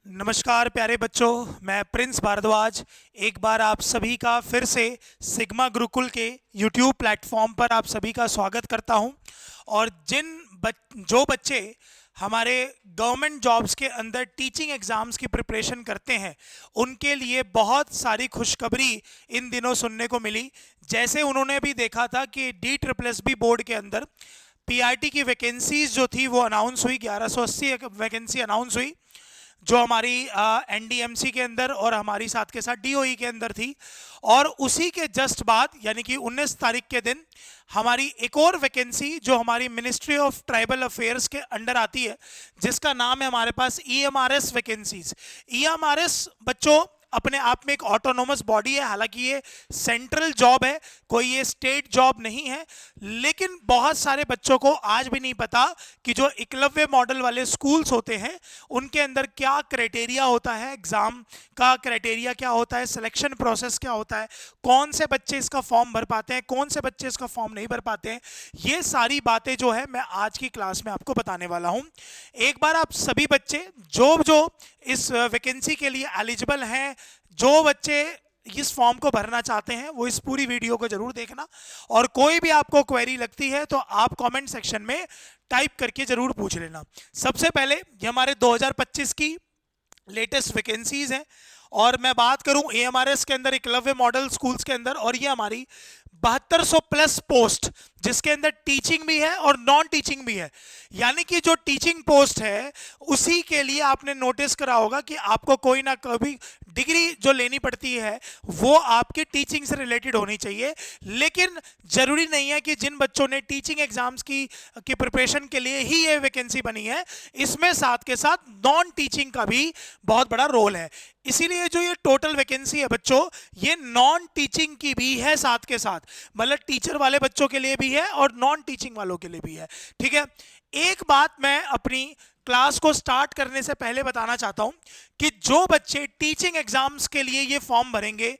नमस्कार प्यारे बच्चों, मैं प्रिंस भारद्वाज एक बार आप सभी का फिर से सिग्मा गुरुकुल के YouTube प्लेटफॉर्म पर आप सभी का स्वागत करता हूं। और जो बच्चे हमारे गवर्नमेंट जॉब्स के अंदर टीचिंग एग्जाम्स की प्रिपरेशन करते हैं, उनके लिए बहुत सारी खुशखबरी इन दिनों सुनने को मिली। जैसे उन्होंने भी देखा था कि DSSB बोर्ड के अंदर PRT की वैकेंसीज जो थी वो अनाउंस हुई, 1180 वैकेंसी अनाउंस हुई, जो हमारी NDMC के अंदर और हमारी साथ के साथ DOE के अंदर थी। और उसी के जस्ट बाद यानी कि 19 तारीख के दिन हमारी एक और वैकेंसी जो हमारी मिनिस्ट्री ऑफ ट्राइबल अफेयर्स के अंडर आती है, जिसका नाम है हमारे पास EMRS वैकेंसीज। EMRS बच्चों अपने आप में एक ऑटोनोमस बॉडी है, हालांकि ये सेंट्रल जॉब है, कोई ये स्टेट जॉब नहीं है। लेकिन बहुत सारे बच्चों को आज भी नहीं पता कि जो एकलव्य मॉडल वाले स्कूल्स होते हैं उनके अंदर क्या क्राइटेरिया होता है, एग्जाम का क्राइटेरिया क्या होता है, सिलेक्शन प्रोसेस क्या होता है, कौन से बच्चे इसका फॉर्म भर पाते हैं, कौन से बच्चे इसका फॉर्म नहीं भर पाते हैं। ये सारी बातें जो है मैं आज की क्लास में आपको बताने वाला हूं। एक बार आप सभी बच्चे जो इस वैकेंसी के लिए एलिजिबल हैं, जो बच्चे इस फॉर्म को भरना चाहते हैं, वो इस पूरी वीडियो को जरूर देखना। और कोई भी आपको क्वेरी लगती है तो आप कमेंट सेक्शन में टाइप करके जरूर पूछ लेना। सबसे पहले ये हमारे 2025 की लेटेस्ट वैकेंसीज हैं, और मैं बात करूं EMRS के अंदर एकलव्य मॉडल स्कूल्स के अंदर, और ये हमारी 7200 प्लस पोस्ट, जिसके अंदर टीचिंग भी है और नॉन टीचिंग भी है। यानी कि जो टीचिंग पोस्ट है उसी के लिए आपने नोटिस करा होगा कि आपको कोई ना कोई डिग्री जो लेनी पड़ती है वो आपके टीचिंग से रिलेटेड होनी चाहिए। लेकिन जरूरी नहीं है कि जिन बच्चों ने टीचिंग एग्जाम्स की प्रिपरेशन के लिए ही ये वैकेंसी बनी है, इसमें साथ के साथ नॉन टीचिंग का भी बहुत बड़ा रोल है। इसीलिए जो ये टोटल वैकेंसी है बच्चों, ये नॉन टीचिंग की भी है साथ के साथ, मतलब टीचर वाले बच्चों के लिए भी है और नॉन टीचिंग वालों के लिए भी है। ठीक है, एक बात मैं अपनी क्लास को स्टार्ट करने से पहले बताना चाहता हूं कि जो बच्चे टीचिंग एग्जाम्स के लिए ये फॉर्म भरेंगे,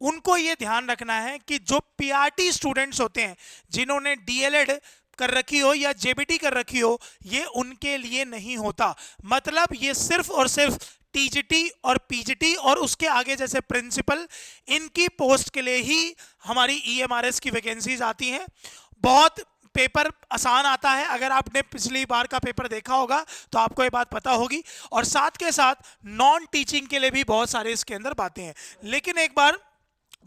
उनको ये ध्यान रखना है कि जो PRT स्टूडेंट्स होते हैं, जिन्होंने DLED कर रखी हो या JBT कर रखी हो, ये उनके लिए नहीं होता। मतलब ये सिर्फ और सिर्फ TGT और PGT और उसके आगे जैसे प्रिंसिपल, इनकी पोस्ट के लिए ही हमारी EMRS की वैकेंसीज आती हैं। बहुत पेपर आसान आता है, अगर आपने पिछली बार का पेपर देखा होगा तो आपको ये बात पता होगी। और साथ के साथ नॉन टीचिंग के लिए भी बहुत सारे इसके अंदर बातें हैं। लेकिन एक बार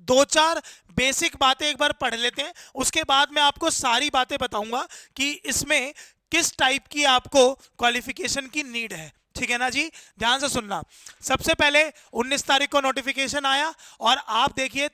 दो चार बेसिक बातें एक बार पढ़ लेते हैं, उसके बाद मैं आपको सारी बातें बताऊंगा कि इसमें किस टाइप की आपको क्वालिफिकेशन की नीड है। ठीक है ना जी, ध्यान से सुनना। सबसे पहले 19 तारीख को नोटिफिकेशन आया, और आप देखिए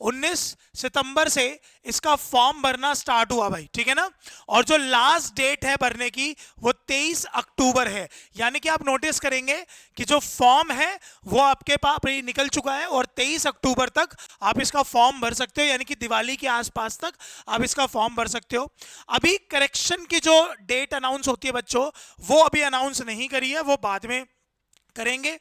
19 सितंबर से इसका फॉर्म भरना स्टार्ट हुआ भाई। ठीक है ना, और जो लास्ट डेट है भरने की वो 23 अक्टूबर है। यानी कि आप नोटिस करेंगे कि जो फॉर्म है वो आपके पास निकल चुका है, और 23 अक्टूबर तक आप इसका फॉर्म भर सकते हो, यानी कि दिवाली के आसपास तक आप इसका फॉर्म भर सकते हो। अभी करेक्शन की जो डेट अनाउंस होती है बच्चों, वो अभी अनाउंस नहीं करी है, वो बाद में करेंगे।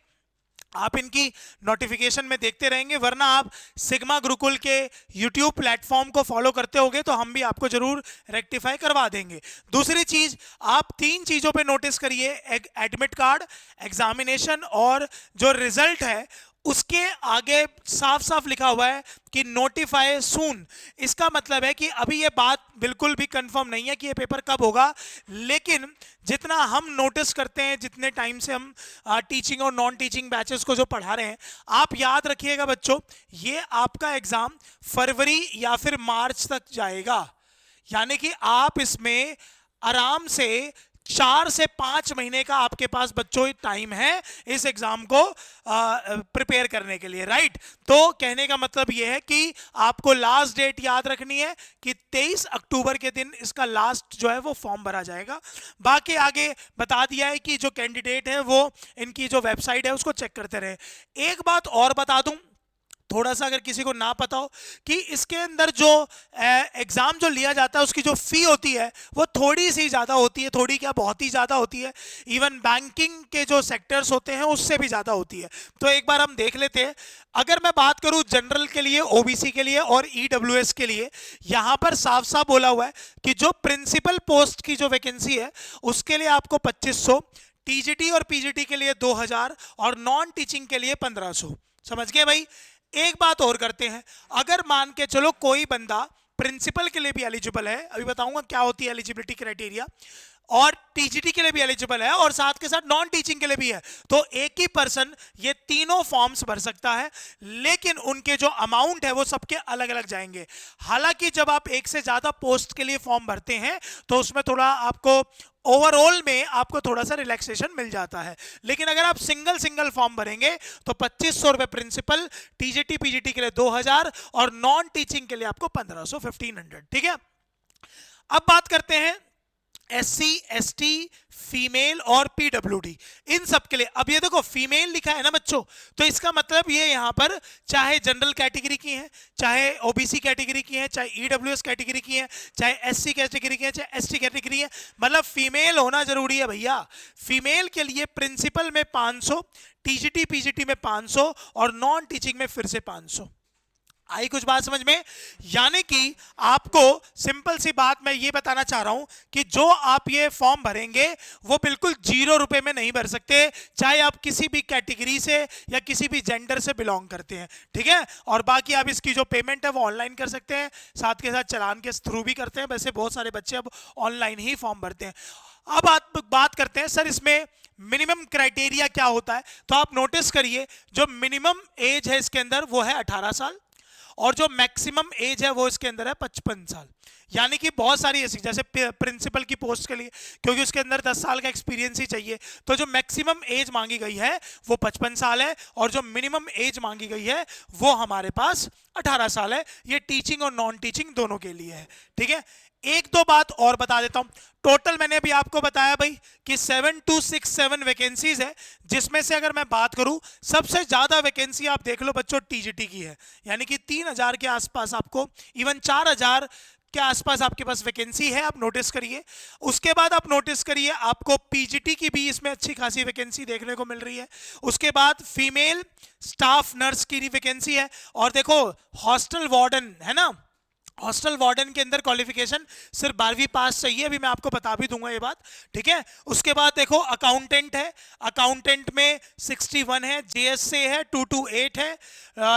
आप इनकी नोटिफिकेशन में देखते रहेंगे, वरना आप सिग्मा गुरुकुल के YouTube प्लेटफॉर्म को फॉलो करते होगे तो हम भी आपको जरूर रेक्टिफाई करवा देंगे। दूसरी चीज, आप 3 चीजों पे नोटिस करिए, एडमिट कार्ड, एग्जामिनेशन और जो रिजल्ट है उसके आगे साफ साफ लिखा हुआ है कि नोटिफाई सून। इसका मतलब है कि अभी ये बात बिल्कुल भी कंफर्म नहीं है कि ये पेपर कब होगा, लेकिन जितना हम नोटिस करते हैं, जितने टाइम से हम टीचिंग और नॉन टीचिंग बैचेस को जो पढ़ा रहे हैं, आप याद रखिएगा बच्चों, ये आपका एग्जाम फरवरी या फिर मार्च तक जाएगा। यानी कि आप इसमें आराम से 4 से 5 महीने का आपके पास बच्चों टाइम है इस एग्जाम को प्रिपेयर करने के लिए, राइट। तो कहने का मतलब यह है कि आपको लास्ट डेट याद रखनी है कि 23 अक्टूबर के दिन इसका लास्ट जो है वो फॉर्म भरा जाएगा। बाकी आगे बता दिया है कि जो कैंडिडेट है वो इनकी जो वेबसाइट है उसको चेक करते रहे। एक बात और बता दूं, थोड़ा सा अगर किसी को ना पता हो, कि इसके अंदर जो एग्जाम जो लिया जाता है उसकी जो फी होती है वो थोड़ी सी ज़्यादा होती है, थोड़ी क्या बहुत ही ज़्यादा होती है। इवन बैंकिंग के जो सेक्टर्स होते हैं उससे भी ज़्यादा होती है। तो एक बार हम देख लेते हैं। अगर मैं बात करूं जनरल के लिए, OBC के लिए और EWS के लिए, यहां पर साफ साफ बोला हुआ है कि जो प्रिंसिपल पोस्ट की जो वैकेंसी है उसके लिए आपको 2500, टीजीटी और पीजीटी के लिए 2000 और नॉन टीचिंग के लिए 1500। समझ गए भाई। एक बात और करते हैं, अगर मान के चलो कोई बंदा प्रिंसिपल के लिए भी एलिजिबल है, अभी बताऊंगा क्या होती है एलिजिबिलिटी क्राइटेरिया, और टीजीटी के लिए भी एलिजिबल है और साथ के साथ नॉन टीचिंग के लिए भी है, तो एक ही पर्सन ये तीनों फॉर्म्स भर सकता है, लेकिन उनके जो अमाउंट है वो सबके अलग अलग जाएंगे। हालांकि जब आप एक से ज्यादा पोस्ट के लिए फॉर्म भरते हैं तो उसमें थोड़ा आपको ओवरऑल में आपको थोड़ा सा रिलैक्सेशन मिल जाता है, लेकिन अगर आप सिंगल सिंगल फॉर्म भरेंगे तो 2500 रुपए प्रिंसिपल, टीजीटी पीजीटी के लिए 2000 और नॉन टीचिंग के लिए आपको 1500, 1500। ठीक है। अब बात करते हैं एससी, एसटी, फीमेल और पीडब्ल्यूडी, इन सब के लिए। अब ये देखो फीमेल लिखा है ना बच्चों, तो इसका मतलब ये यहां पर चाहे जनरल कैटेगरी की है, चाहे ओबीसी कैटेगरी की है, चाहे ईडब्ल्यूएस कैटेगरी की है, चाहे एससी कैटेगरी की है, चाहे एसटी कैटेगरी है, मतलब फीमेल होना जरूरी है भैया। फीमेल के लिए प्रिंसिपल में 500, टीजीटी पीजीटी में 500 और नॉन टीचिंग में फिर से 500। आई कुछ बात समझ में? यानी कि आपको सिंपल सी बात मैं ये बताना चाह रहा हूं कि जो आप ये फॉर्म भरेंगे वो बिल्कुल 0 रुपए में नहीं भर सकते, चाहे आप किसी भी कैटेगरी से या किसी भी जेंडर से बिलोंग करते हैं। ठीक है। और बाकी आप इसकी जो पेमेंट है वो ऑनलाइन कर सकते हैं, साथ के साथ चालान के थ्रू भी करते हैं। वैसे बहुत सारे बच्चे अब ऑनलाइन ही फॉर्म भरते हैं। अब आप बात करते हैं सर इसमें मिनिमम क्राइटेरिया क्या होता है, तो आप नोटिस करिए जो मिनिमम एज है इसके अंदर वो है 18 साल और जो मैक्सिमम एज है वो इसके अंदर है 55 साल। यानी कि बहुत सारी ऐसी, जैसे प्रिंसिपल की पोस्ट के लिए क्योंकि उसके अंदर 10 साल का एक्सपीरियंस ही चाहिए, तो जो मैक्सिमम एज मांगी गई है वो 55 साल है और जो मिनिमम एज मांगी गई है वो हमारे पास 18 साल है। ये टीचिंग और नॉन टीचिंग दोनों के लिए है। ठीक है। एक दो बात और बता देता हूं। टोटल मैंने अभी आपको बताया भाई कि 7267 वैकेंसीज है, जिसमें से अगर मैं बात करूं सबसे ज्यादा वैकेंसी आप देख लो बच्चों टीजीटी की है, यानी कि 3000 के आसपास आपको, इवन 4000 के आसपास आपके पास वैकेंसी है, आप नोटिस करिए। उसके बाद आप नोटिस करिए आपको पीजीटी की भी इसमें अच्छी खासी वैकेंसी देखने को मिल रही है। उसके बाद फीमेल स्टाफ नर्स की वैकेंसी है, और देखो हॉस्टल वार्डन है ना, हॉस्टल वार्डन के अंदर क्वालिफिकेशन सिर्फ 12वीं पास चाहिए, अभी मैं आपको बता भी दूंगा ये बात। ठीक है। उसके बाद देखो अकाउंटेंट है, अकाउंटेंट में 61 है, जेएसए है 228 है,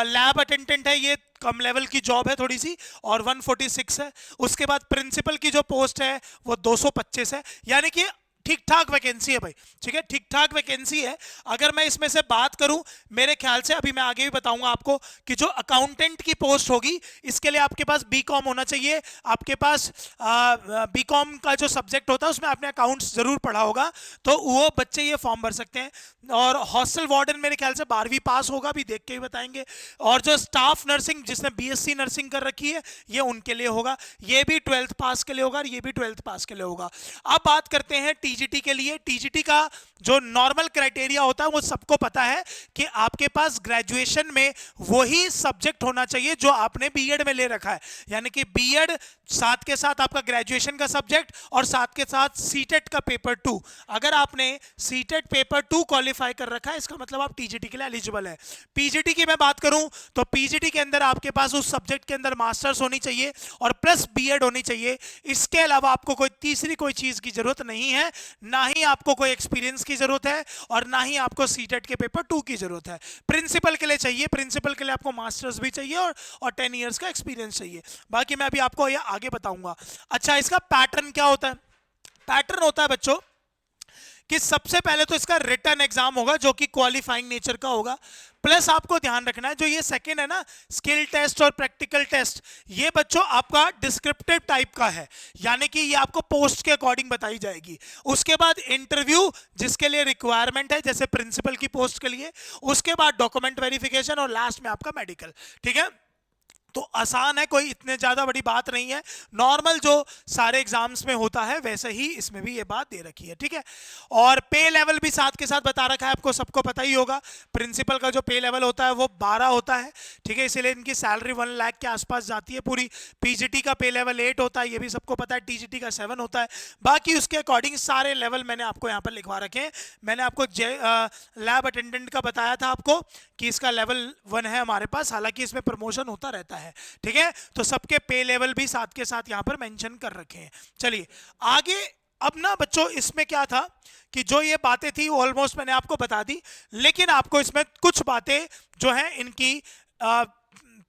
लैब अटेंडेंट है, ये कम लेवल की जॉब है थोड़ी सी, और 146 है। उसके बाद प्रिंसिपल की जो पोस्ट है वो 225 है, यानी कि ठीक ठाक वैकेंसी है भाई। ठीक है, ठीक ठाक वैकेंसी है। अगर मैं इसमें से बात करूं, मेरे ख्याल से अभी मैं आगे भी बताऊंगा आपको कि जो अकाउंटेंट की पोस्ट होगी इसके लिए आपके पास बीकॉम होना चाहिए। आपके पास बीकॉम का जो सब्जेक्ट होता है उसमें आपने अकाउंट्स जरूर पढ़ा होगा, तो वो बच्चे ये फॉर्म भर सकते हैं। और हॉस्टल वार्डन मेरे ख्याल से 12वीं पास होगा, भी देख के ही बताएंगे। और जो स्टाफ नर्सिंग जिसने बीएससी नर्सिंग कर रखी है ये उनके लिए होगा, ये भी 12th पास के लिए होगा और ये भी 12th पास के लिए होगा। अब बात करते हैं टीजीटी के लिए। टीजीटी का जो नॉर्मल क्राइटेरिया होता है वो सबको पता है कि आपके पास ग्रेजुएशन में वही सब्जेक्ट होना चाहिए जो आपने बीएड में ले रखा है, यानी कि बीएड साथ के साथ आपका ग्रेजुएशन का सब्जेक्ट और साथ के साथ सीटेट का पेपर 2। अगर आपने सीटेट पेपर 2 क्वालिफाई कर रखा है इसका मतलब आप टीजीटी के लिए एलिजिबल है। पीजीटी की मैं बात करूं तो पीजीटी के अंदर आपके पास उस सब्जेक्ट के अंदर मास्टर्स होनी चाहिए और प्लस बीएड होनी चाहिए। इसके अलावा आपको कोई तीसरी कोई चीज की जरूरत नहीं है, ना ही आपको कोई एक्सपीरियंस की जरूरत है और ना ही आपको सीटेट के पेपर 2 की जरूरत है। प्रिंसिपल के लिए चाहिए, प्रिंसिपल के लिए आपको मास्टर्स भी चाहिए और 10 इयर्स का एक्सपीरियंस चाहिए। बाकी मैं अभी आपको ये आगे बताऊंगा। अच्छा, इसका पैटर्न क्या होता है? पैटर्न होता है बच्चों कि सबसे पहले तो इसका रिटन एग्जाम होगा जो कि क्वालिफाइंग नेचर का होगा, प्लस आपको ध्यान रखना है जो ये सेकंड है ना स्किल टेस्ट और प्रैक्टिकल टेस्ट, ये बच्चों आपका डिस्क्रिप्टिव टाइप का है, यानी कि ये आपको पोस्ट के अकॉर्डिंग बताई जाएगी। उसके बाद इंटरव्यू जिसके लिए रिक्वायरमेंट है जैसे प्रिंसिपल की पोस्ट के लिए, उसके बाद डॉक्यूमेंट वेरिफिकेशन और लास्ट में आपका मेडिकल। ठीक है, तो आसान है, कोई इतने ज्यादा बड़ी बात नहीं है, नॉर्मल जो सारे एग्जाम्स में होता है वैसे ही इसमें भी ये बात दे रखी है। ठीक है, और पे लेवल भी साथ के साथ बता रखा है, आपको सबको पता ही होगा। प्रिंसिपल का जो पे लेवल होता है वो 12 होता है। ठीक है, इसीलिए इनकी सैलरी 1 लाख के आसपास जाती है पूरी। पीजीटी का पे लेवल 8 होता है, ये भी सबको पता है। टीजीटी का 7 होता है। बाकी उसके अकॉर्डिंग सारे लेवल मैंने आपको यहाँ पर लिखवा रखे हैं। मैंने आपको लैब अटेंडेंट का बताया था आपको कि इसका लेवल 1 है हमारे पास, हालांकि इसमें प्रमोशन होता रहता है। ठीक है, तो सबके पे लेवल भी साथ के साथ यहां पर मेंशन कर रखे हैं। चलिए आगे अब ना बच्चों इसमें क्या था कि जो ये बातें थी ऑलमोस्ट मैंने आपको बता दी, लेकिन आपको इसमें कुछ बातें जो हैं इनकी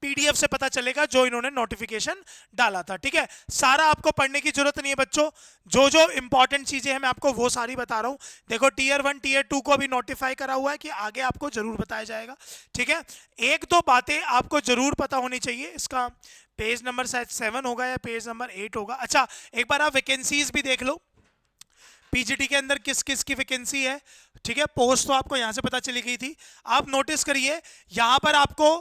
पीडीएफ से पता चलेगा जो इन्होंने नोटिफिकेशन डाला था। ठीक है, सारा आपको पढ़ने की जरूरत नहीं है बच्चों, जो जो इंपॉर्टेंट चीजें हैं मैं आपको वो सारी बता रहा हूं। देखो टीयर 1 टीयर 2 को अभी नोटिफाई करा हुआ है कि आगे आपको जरूर बताया जाएगा। ठीक है, एक दो बातें आपको जरूर पता होनी चाहिए। इसका पेज नंबर शायद 7 होगा या पेज नंबर 8 होगा। अच्छा, एक बार आप वैकेंसीज भी देख लो, पीजीटी के अंदर किस किस की वैकेंसी है। ठीक है, पोस्ट तो आपको यहां से पता चली गई थी। आप नोटिस करिए यहां पर आपको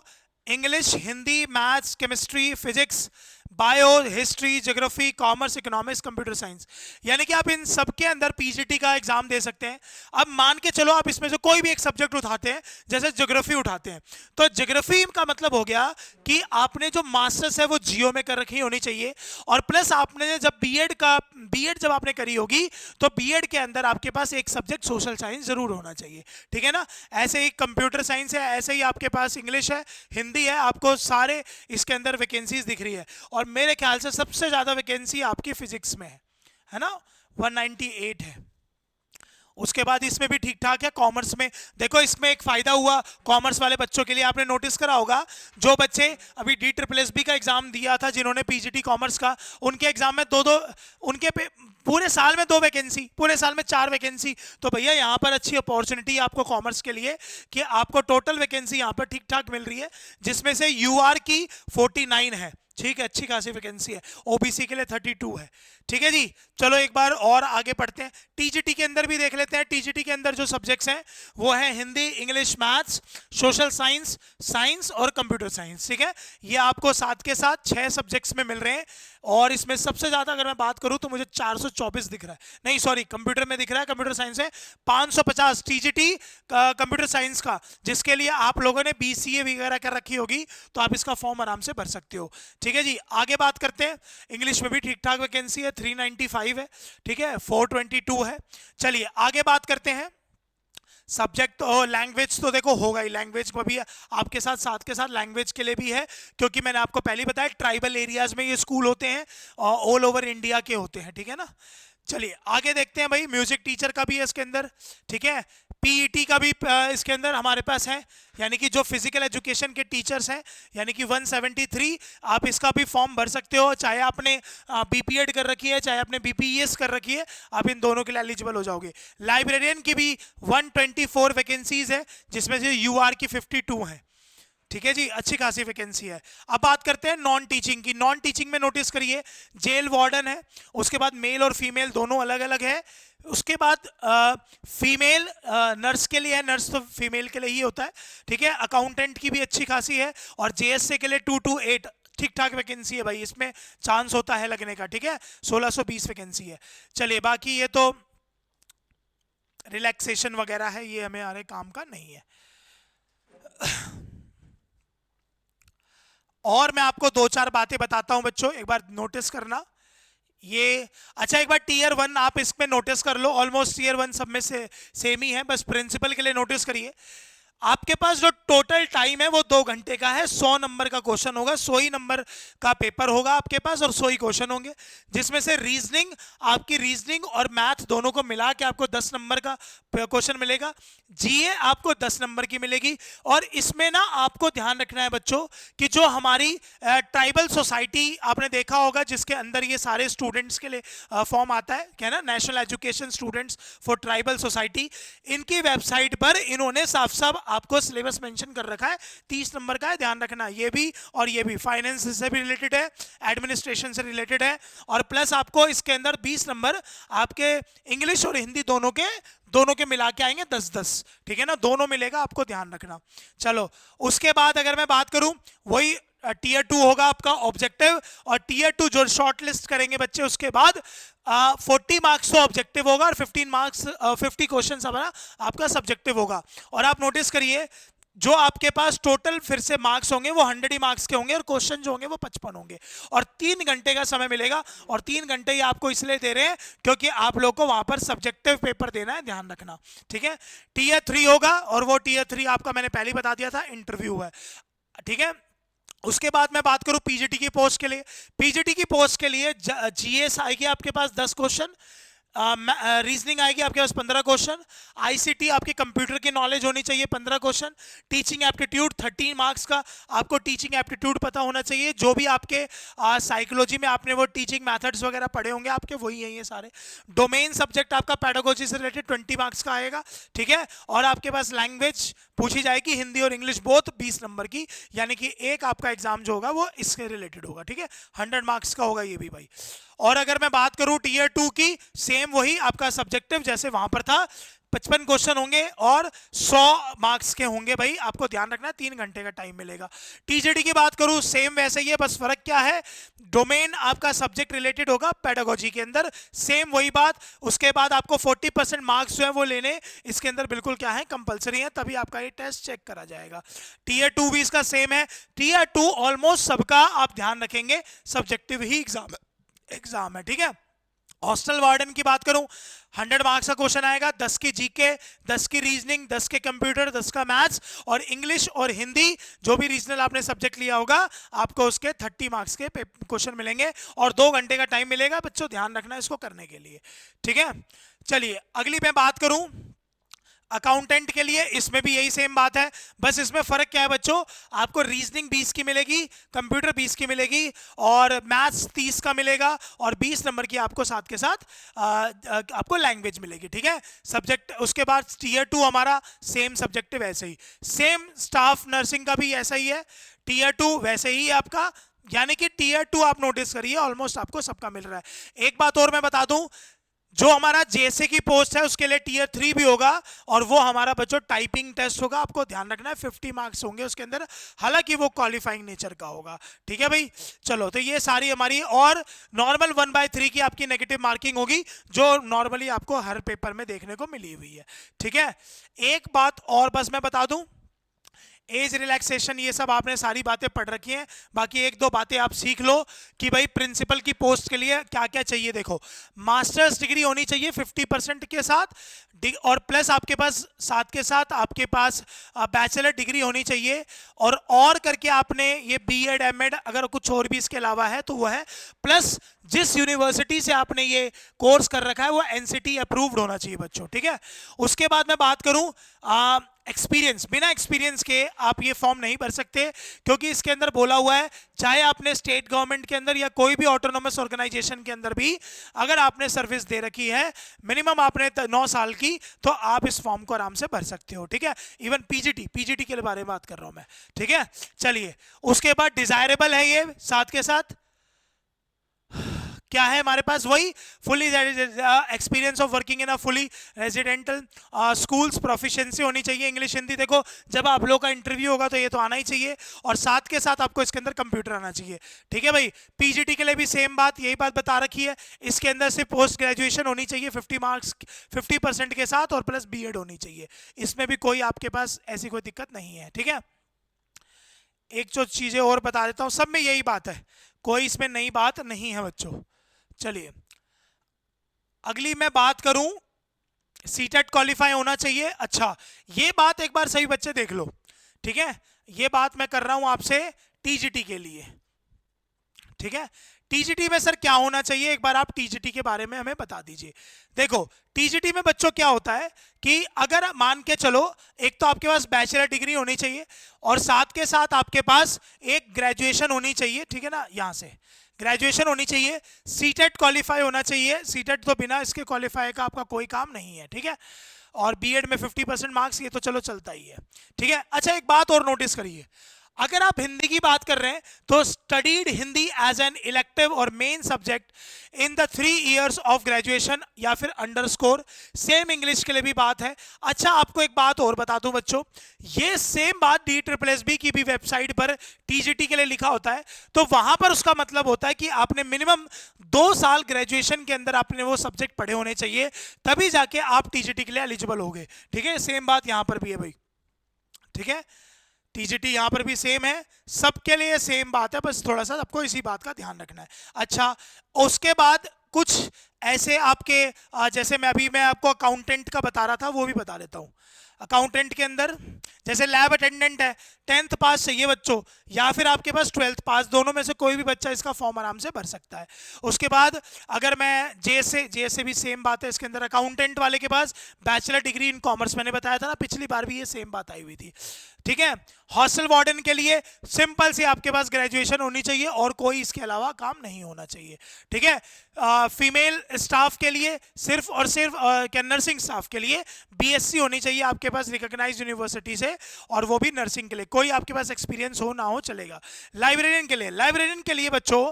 English, Hindi, maths, chemistry, physics, bio, history, geography, commerce, economics, computer science, यानी कि आप इन सब के अंदर पीजीटी का एग्जाम दे सकते हैं। अब मान के चलो आप इसमें से कोई भी एक सब्जेक्ट उठाते हैं, जैसे ज्योग्राफी उठाते हैं, तो ज्योग्राफी का मतलब हो गया कि आपने जो मास्टर्स है वो जियो में कर रखी होनी चाहिए, और प्लस आपने जब बीएड जब आपने करी होगी तो बीएड के अंदर आपके पास एक सब्जेक्ट सोशल साइंस जरूर होना चाहिए। ठीक है ना, ऐसे ही कंप्यूटर साइंस है, ऐसे ही आपके पास इंग्लिश है, हिंदी है, आपको सारे इसके अंदर वैकेंसीज दिख रही है। और मेरे ख्याल से सबसे ज्यादा वैकेंसी आपकी फिजिक्स में है ना, 198 है। उसके बाद इसमें भी ठीक ठाक है। कॉमर्स में देखो, इसमें एक फायदा हुआ कॉमर्स वाले बच्चों के लिए, आपने नोटिस करा होगा जो बच्चे अभी DSSB का एग्जाम दिया था, जिन्होंने पीजीटी कॉमर्स का, उनके एग्जाम में दो दो, उनके पूरे साल में 2 वैकेंसी, पूरे साल में 4 वैकेंसी। तो भैया यहाँ पर अच्छी अपॉर्चुनिटी है आपको कॉमर्स के लिए कि आपको टोटल वैकेंसी यहाँ पर ठीक ठाक मिल रही है, जिसमें से यूआर की 49 है। ठीक है, अच्छी खासी वैकेंसी है। ओबीसी के लिए 32 है। ठीक है जी, चलो एक बार और आगे पढ़ते हैं। टीजीटी के अंदर भी देख लेते हैं। टीजीटी के अंदर जो सब्जेक्ट्स हैं वो है Hindi, English, maths, social science, science और कंप्यूटर साइंस। ठीक है, ये आपको साथ के साथ 6 सब्जेक्ट्स में मिल रहे हैं, और इसमें सबसे ज्यादा अगर मैं बात करूं तो मुझे 424 दिख रहा है, नहीं सॉरी कंप्यूटर में दिख रहा है, कंप्यूटर साइंस है 550 टीजीटी कंप्यूटर साइंस का, जिसके लिए आप लोगों ने बीसीए वगैरह कर रखी होगी, तो आप इसका फॉर्म आराम से भर सकते हो। ठीक है जी, आगे बात करते हैं। इंग्लिश में भी ठीक ठाक वैकेंसी है, 395 है। ठीक है, 422 है। चलिए आगे बात करते हैं। सब्जेक्ट तो लैंग्वेज तो देखो होगा ही, लैंग्वेज को भी आपके साथ के साथ लैंग्वेज के लिए भी है, क्योंकि मैंने आपको पहले बताया ट्राइबल एरियाज में ये स्कूल होते हैं और ऑल ओवर इंडिया के होते हैं। ठीक है ना, चलिए आगे देखते हैं भाई। म्यूजिक टीचर का भी है इसके अंदर। ठीक है, पीईटी का भी इसके अंदर हमारे पास है, यानी कि जो फिजिकल एजुकेशन के टीचर्स हैं, यानी कि 173, आप इसका भी फॉर्म भर सकते हो, चाहे आपने बीपीएड कर रखी है, चाहे आपने बीपीएस कर रखी है, आप इन दोनों के लिए एलिजिबल हो जाओगे। लाइब्रेरियन की भी 124 वैकेंसीज है, जिसमें से यूआर की 52 है। ठीक है जी, अच्छी खासी वैकेंसी है। अब बात करते हैं नॉन टीचिंग की। नॉन टीचिंग में नोटिस करिए जेल वार्डन है, उसके बाद मेल और फीमेल दोनों अलग अलग है, उसके बाद फीमेल नर्स के लिए है, नर्स तो फीमेल के लिए ही होता है। ठीक है, अकाउंटेंट की भी अच्छी खासी है, और जेएसए के लिए 228 ठीक ठाक वैकेंसी है भाई, इसमें चांस होता है लगने का। ठीक है, 1620 वैकेंसी है। चलिए बाकी ये तो रिलैक्सेशन वगैरह है, ये हमें हमारे काम का नहीं है। और मैं आपको 2-4 बातें बताता हूं बच्चों, एक बार नोटिस करना ये। अच्छा, एक बार टीयर 1 आप इसमें नोटिस कर लो, ऑलमोस्ट टीयर 1 सब में से सेम ही है, बस प्रिंसिपल के लिए नोटिस करिए। आपके पास जो टोटल टाइम है वो 2 घंटे का है। 100 नंबर का क्वेश्चन होगा, 100 ही नंबर का पेपर होगा आपके पास, और 100 ही क्वेश्चन होंगे, जिसमें से रीजनिंग, आपकी रीजनिंग और मैथ दोनों को मिला के आपको 10 नंबर का क्वेश्चन मिलेगा। जीए आपको 10 नंबर की मिलेगी। और इसमें ना आपको ध्यान रखना है बच्चों कि जो हमारी ट्राइबल सोसाइटी आपने देखा होगा, जिसके अंदर ये सारे स्टूडेंट्स के लिए फॉर्म आता है, क्या ना, national education students for tribal society, इनकी वेबसाइट पर इन्होंने साफ साफ आपको सिलेबस मेंशन कर रखा है, 30 नंबर का है, ध्यान रखना। ये भी और ये भी फाइनेंस से भी रिलेटेड है, एडमिनिस्ट्रेशन से रिलेटेड है, और प्लस आपको इसके अंदर 20 नंबर आपके इंग्लिश और हिंदी दोनों के मिला के आएंगे 10-10। ठीक है ना, दोनों मिलेगा, आपको ध्यान रखना। चलो उसके बाद अगर मैं बात करूं, वही टीयर 2 होगा आपका ऑब्जेक्टिव, और टीयर 2 जो शॉर्ट लिस्ट करेंगे बच्चे, उसके बाद 40 मार्क्स तो ऑब्जेक्टिव होगा, और 50 क्वेश्चन हमारा आपका सब्जेक्टिव होगा। और आप नोटिस करिए जो आपके पास टोटल फिर से मार्क्स होंगे वो 100 ही मार्क्स के होंगे, और क्वेश्चन जो होंगे वो 55 होंगे, और 3 घंटे का समय मिलेगा। और 3 घंटे ही आपको इसलिए दे रहे हैं क्योंकि आप लोग को वहां पर सब्जेक्टिव पेपर देना है, ध्यान रखना। ठीक है, टीयर 3 होगा, और वो टीयर 3 आपका मैंने पहले बता दिया था, इंटरव्यू है। ठीक है, उसके बाद मैं बात करूं पीजीटी की पोस्ट के लिए। पीजीटी की पोस्ट के लिए जीएस आएगी आपके पास 10 क्वेश्चन, रीजनिंग आएगी आपके पास 15 क्वेश्चन, आईसीटी आपके कंप्यूटर की नॉलेज होनी चाहिए 15 क्वेश्चन, टीचिंग एप्टीट्यूड 13 मार्क्स का आपको टीचिंग एप्टीट्यूड पता होना चाहिए, जो भी आपके साइकोलॉजी में आपने वो टीचिंग मेथड्स वगैरह पढ़े होंगे आपके वही है ये सारे। डोमेन सब्जेक्ट आपका पेडागोजी से रिलेटेड 20 मार्क्स का आएगा, ठीक है। और आपके पास लैंग्वेज पूछी जाएगी हिंदी और इंग्लिश बोथ 20 नंबर की, यानी कि एक आपका एग्जाम जो होगा वो इसके रिलेटेड होगा, ठीक है। 100 मार्क्स का होगा ये भी भाई। और अगर मैं बात करूं टीयर 2 की, सेम वही आपका सब्जेक्टिव जैसे वहां पर था, 55 क्वेश्चन होंगे और 100 मार्क्स के होंगे भाई, आपको ध्यान रखना है 3 घंटे का टाइम मिलेगा। टीजीडी की बात करूं सेम वैसे ही है, बस फर्क क्या है, डोमेन आपका सब्जेक्ट रिलेटेड होगा पेडागोजी के अंदर, सेम वही बात। उसके बाद आपको 40% मार्क्स जो है वो लेने इसके अंदर बिल्कुल क्या है कंपलसरी है, तभी आपका ये टेस्ट चेक करा जाएगा। टीयर 2 भी इसका सेम है। टीयर 2 ऑलमोस्ट सबका आप ध्यान रखेंगे सब्जेक्टिव ही एग्जाम है, ठीक है। हॉस्टल वार्डन की बात करूं 100 मार्क्स का क्वेश्चन आएगा, 10 की जीके, 10 की रीजनिंग, 10 के कंप्यूटर, 10 का मैथ्स और इंग्लिश और हिंदी जो भी रीजनल आपने सब्जेक्ट लिया होगा आपको उसके 30 मार्क्स के क्वेश्चन मिलेंगे और 2 घंटे का टाइम मिलेगा बच्चों, ध्यान रखना है इसको करने के लिए, ठीक है। चलिए अगली मैं बात करूं अकाउंटेंट के लिए, इसमें भी यही सेम बात है, बस इसमें फर्क क्या है बच्चों, आपको रीजनिंग 20 की मिलेगी, कंप्यूटर 20 की मिलेगी और मैथ्स 30 का मिलेगा और 20 नंबर की आपको साथ के साथ आपको लैंग्वेज मिलेगी, ठीक है। सब्जेक्ट उसके बाद टीयर 2 हमारा सेम सब्जेक्टिव ऐसे ही, सेम स्टाफ नर्सिंग का भी ऐसा ही है, टीयर 2 वैसे ही आपका, यानी कि टीयर 2 आप नोटिस करिए ऑलमोस्ट आपको सबका मिल रहा है। एक बात और मैं बता दूं, जो हमारा जेसे की पोस्ट है उसके लिए टीयर 3 भी होगा और वो हमारा बच्चों टाइपिंग टेस्ट होगा, आपको ध्यान रखना है 50 मार्क्स होंगे उसके अंदर, हालांकि वो क्वालिफाइंग नेचर का होगा, ठीक है भाई। चलो तो ये सारी हमारी, और नॉर्मल 1/3 की आपकी नेगेटिव मार्किंग होगी जो नॉर्मली आपको हर पेपर में देखने को मिली हुई है, ठीक है। एक बात और बस मैं बता दूं, एज रिलैक्सेशन ये सब आपने सारी बातें पढ़ रखी हैं, बाकी एक दो बातें आप सीख लो कि भाई प्रिंसिपल की पोस्ट के लिए क्या क्या चाहिए। देखो मास्टर्स डिग्री होनी चाहिए 50% के साथ, और प्लस आपके पास साथ के साथ आपके पास बैचलर डिग्री होनी चाहिए, और करके आपने ये बीएड एमएड अगर कुछ और भी इसके अलावा है तो वो है, प्लस जिस यूनिवर्सिटी से आपने ये कोर्स कर रखा है वो एनसीटी अप्रूव्ड होना चाहिए बच्चों, ठीक है। उसके बाद मैं बात करूं एक्सपीरियंस, बिना एक्सपीरियंस के आप ये फॉर्म नहीं भर सकते, क्योंकि इसके अंदर बोला हुआ है चाहे आपने स्टेट गवर्नमेंट के अंदर या कोई भी ऑटोनोमस ऑर्गेनाइजेशन के अंदर भी अगर आपने सर्विस दे रखी है मिनिमम आपने 9 साल की, तो आप इस फॉर्म को आराम से भर सकते हो, ठीक है। इवन पीजीटी के बारे में बात कर रहा हूं मैं, ठीक है। चलिए उसके बाद डिजायरेबल है ये, साथ के साथ क्या है हमारे पास, वही fully experience of working in a fully residential schools, proficiency होनी चाहिए इंग्लिश हिंदी। देखो जब आप लोग का इंटरव्यू होगा तो ये तो आना ही चाहिए, और साथ के साथ आपको इसके अंदर कंप्यूटर आना चाहिए, ठीक है भाई। पीजीटी के लिए भी सेम बात, यही बात बता रखी है, इसके अंदर से पोस्ट ग्रेजुएशन होनी चाहिए 50 मार्क्स 50% के साथ, और प्लस बीएड होनी चाहिए, इसमें भी कोई आपके पास ऐसी कोई दिक्कत नहीं है, ठीक है। एक जो चीजें और बता देता हूं, सब में यही बात है, कोई इसमें नई बात नहीं है बच्चों। चलिए अगली मैं बात करूं, सीटेट क्वालिफाई होना चाहिए। अच्छा ये बात एक बार सही बच्चे देख लो, ठीक है, ये बात मैं कर रहा हूं आपसे टीजीटी के लिए, ठीक है। टीजीटी में सर क्या होना चाहिए, एक बार आप टीजीटी के बारे में हमें बता दीजिए। देखो टीजीटी में बच्चों क्या होता है कि अगर मान के चलो, एक तो आपके पास बैचलर डिग्री होनी चाहिए और साथ के साथ आपके पास एक ग्रेजुएशन होनी चाहिए, ठीक है ना, यहां से ग्रेजुएशन होनी चाहिए, सीटेट क्वालिफाई होना चाहिए, सीटेट तो बिना इसके क्वालिफाई का आपका कोई काम नहीं है, ठीक है। और बीएड में 50% मार्क्स, ये तो चलो चलता ही है, ठीक है। अच्छा एक बात और नोटिस करिए, अगर आप हिंदी की बात कर रहे हैं तो studied Hindi as an elective और main subject in the 3 years of graduation या फिर अंडरस्कोर, सेम इंग्लिश के लिए भी बात है। अच्छा आपको एक बात और बता दूं बच्चों, ये सेम बात DSSB की भी वेबसाइट पर टीजीटी के लिए लिखा होता है, तो वहां पर उसका मतलब होता है कि आपने मिनिमम 2 साल ग्रेजुएशन के अंदर आपने वो सब्जेक्ट पढ़े होने चाहिए, तभी जाके आप टीजीटी के लिए एलिजिबल होगे, ठीक है। सेम बात यहां पर भी है भाई, ठीक है। टीजीटी यहां पर भी सेम है, सबके लिए सेम बात है, बस थोड़ा सा आपको इसी बात का ध्यान रखना है। अच्छा उसके बाद कुछ ऐसे आपके जैसे मैं आपको अकाउंटेंट का बता रहा था, वो भी बता देता हूँ। अकाउंटेंट के अंदर जैसे लैब अटेंडेंट है, 10th पास चाहिए बच्चों, या फिर आपके पास 12th पास, दोनों में से कोई भी बच्चा इसका फॉर्म आराम से भर सकता है। उसके बाद अगर मैं जे से भी सेम बात है इसके अंदर, अकाउंटेंट वाले के पास बैचलर डिग्री इन कॉमर्स, मैंने बताया था ना पिछली बार भी ये सेम बात आई हुई थी, ठीक है। हॉस्टल वार्डन के लिए सिंपल सी आपके पास ग्रेजुएशन होनी चाहिए और कोई इसके अलावा काम नहीं होना चाहिए, ठीक है। फीमेल स्टाफ के लिए सिर्फ और सिर्फ क्या नर्सिंग स्टाफ के लिए बीएससी होनी चाहिए आपके पास रिकॉग्नाइज्ड यूनिवर्सिटी से, और वो भी नर्सिंग के लिए, कोई आपके पास एक्सपीरियंस हो ना हो चलेगा। लाइब्रेरियन के लिए बच्चों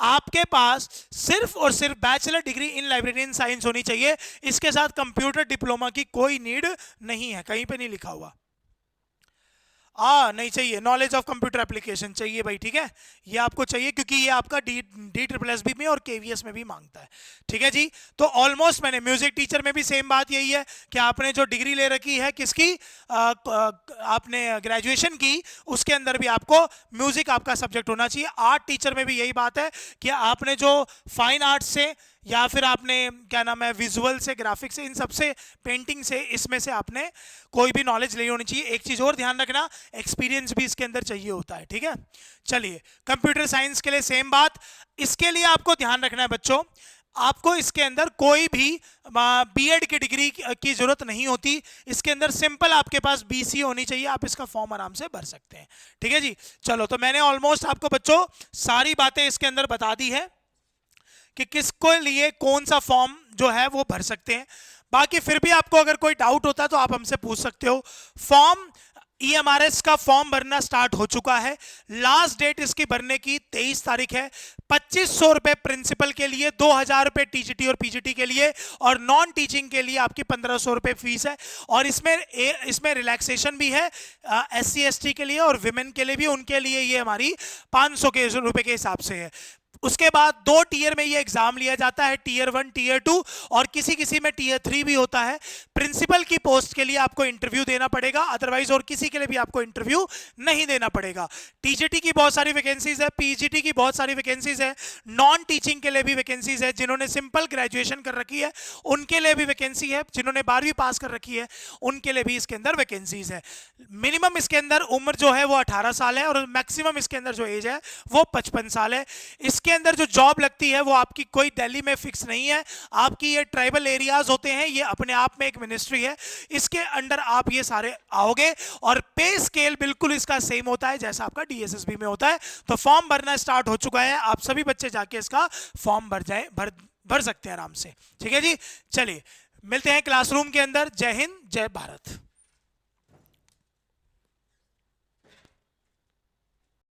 आपके पास सिर्फ और सिर्फ bachelor degree in librarian science होनी चाहिए, इसके साथ कंप्यूटर डिप्लोमा की कोई नीड नहीं है, कहीं पे नहीं लिखा हुआ। नहीं चाहिए, नॉलेज ऑफ कंप्यूटर एप्लीकेशन चाहिए भाई, ठीक है, ये आपको चाहिए क्योंकि ये आपका डी SSS में और KVS में भी मांगता है, ठीक है जी। तो ऑलमोस्ट मैंने म्यूजिक टीचर में भी सेम बात यही है कि आपने जो डिग्री ले रखी है किसकी, आपने ग्रेजुएशन की, उसके अंदर भी आपको म्यूजिक आपका सब्जेक्ट होना चाहिए। आर्ट टीचर में भी यही बात है कि आपने जो फाइन आर्ट से या फिर आपने क्या नाम है विजुअल से, ग्राफिक से, इन सब से, पेंटिंग से, इसमें से आपने कोई भी नॉलेज नहीं होनी चाहिए। एक चीज और ध्यान रखना, एक्सपीरियंस भी इसके अंदर चाहिए होता है, ठीक है। चलिए, कंप्यूटर साइंस के लिए सेम बात, इसके लिए आपको ध्यान रखना है बच्चों, आपको इसके अंदर कोई भी बीएड की डिग्री की जरूरत नहीं होती, इसके अंदर सिंपल आपके पास BC होनी चाहिए, आप इसका फॉर्म आराम से भर सकते हैं, ठीक है जी। चलो, तो मैंने ऑलमोस्ट आपको बच्चों सारी बातें इसके अंदर बता दी है कि किसको लिए कौन सा फॉर्म जो है वो भर सकते हैं। बाकी फिर भी आपको अगर कोई डाउट होता है तो आप हमसे पूछ सकते हो। फॉर्म EMRS का फॉर्म भरना स्टार्ट हो चुका है, लास्ट डेट इसकी भरने की 23 तारीख है। 2500 रुपए प्रिंसिपल के लिए, 2000 रुपए TGT और PGT के लिए, और नॉन टीचिंग के लिए आपकी 1500 रुपए फीस है। और इसमें रिलैक्सेशन भी है SC ST के लिए और विमेन के लिए भी, उनके लिए ये हमारी 500 के रुपए के हिसाब से है। उसके बाद 2 टियर में ये एग्जाम लिया जाता है, Tier 1, Tier 2, और किसी किसी में Tier 3 भी होता है। प्रिंसिपल की पोस्ट के लिए आपको इंटरव्यू देना पड़ेगा, अदरवाइज और किसी के लिए भी आपको इंटरव्यू नहीं देना पड़ेगा। TGT की बहुत सारी वैकेंसीज है, PGT की बहुत सारी वैकेंसीज है, नॉन टीचिंग के लिए भी वैकेंसीज है, जिन्होंने सिंपल ग्रेजुएशन कर रखी है उनके लिए भी वैकेंसी है, जिन्होंने 12वीं पास कर रखी है उनके लिए भी इसके अंदर वैकेंसीज है। मिनिमम इसके अंदर उम्र जो है वो 18 साल है और मैक्सिमम इसके अंदर जो एज है वो 55 साल है। इसके अंदर जो जॉब लगती है वो आपकी कोई दिल्ली में फिक्स नहीं है, आपकी ये ट्राइबल एरियाज होते हैं, ये अपने आप में एक मिनिस्ट्री है, इसके अंडर आप ये सारे आओगे। और पे स्केल बिल्कुल इसका सेम होता है जैसा आपका DSSB में होता है। तो फॉर्म भरना स्टार्ट हो चुका है, आप सभी बच्चे जाके इसका फॉर्म भर सकते हैं आराम से, ठीक है जी। चलिए, मिलते हैं क्लासरूम के अंदर। जय हिंद, जय भारत।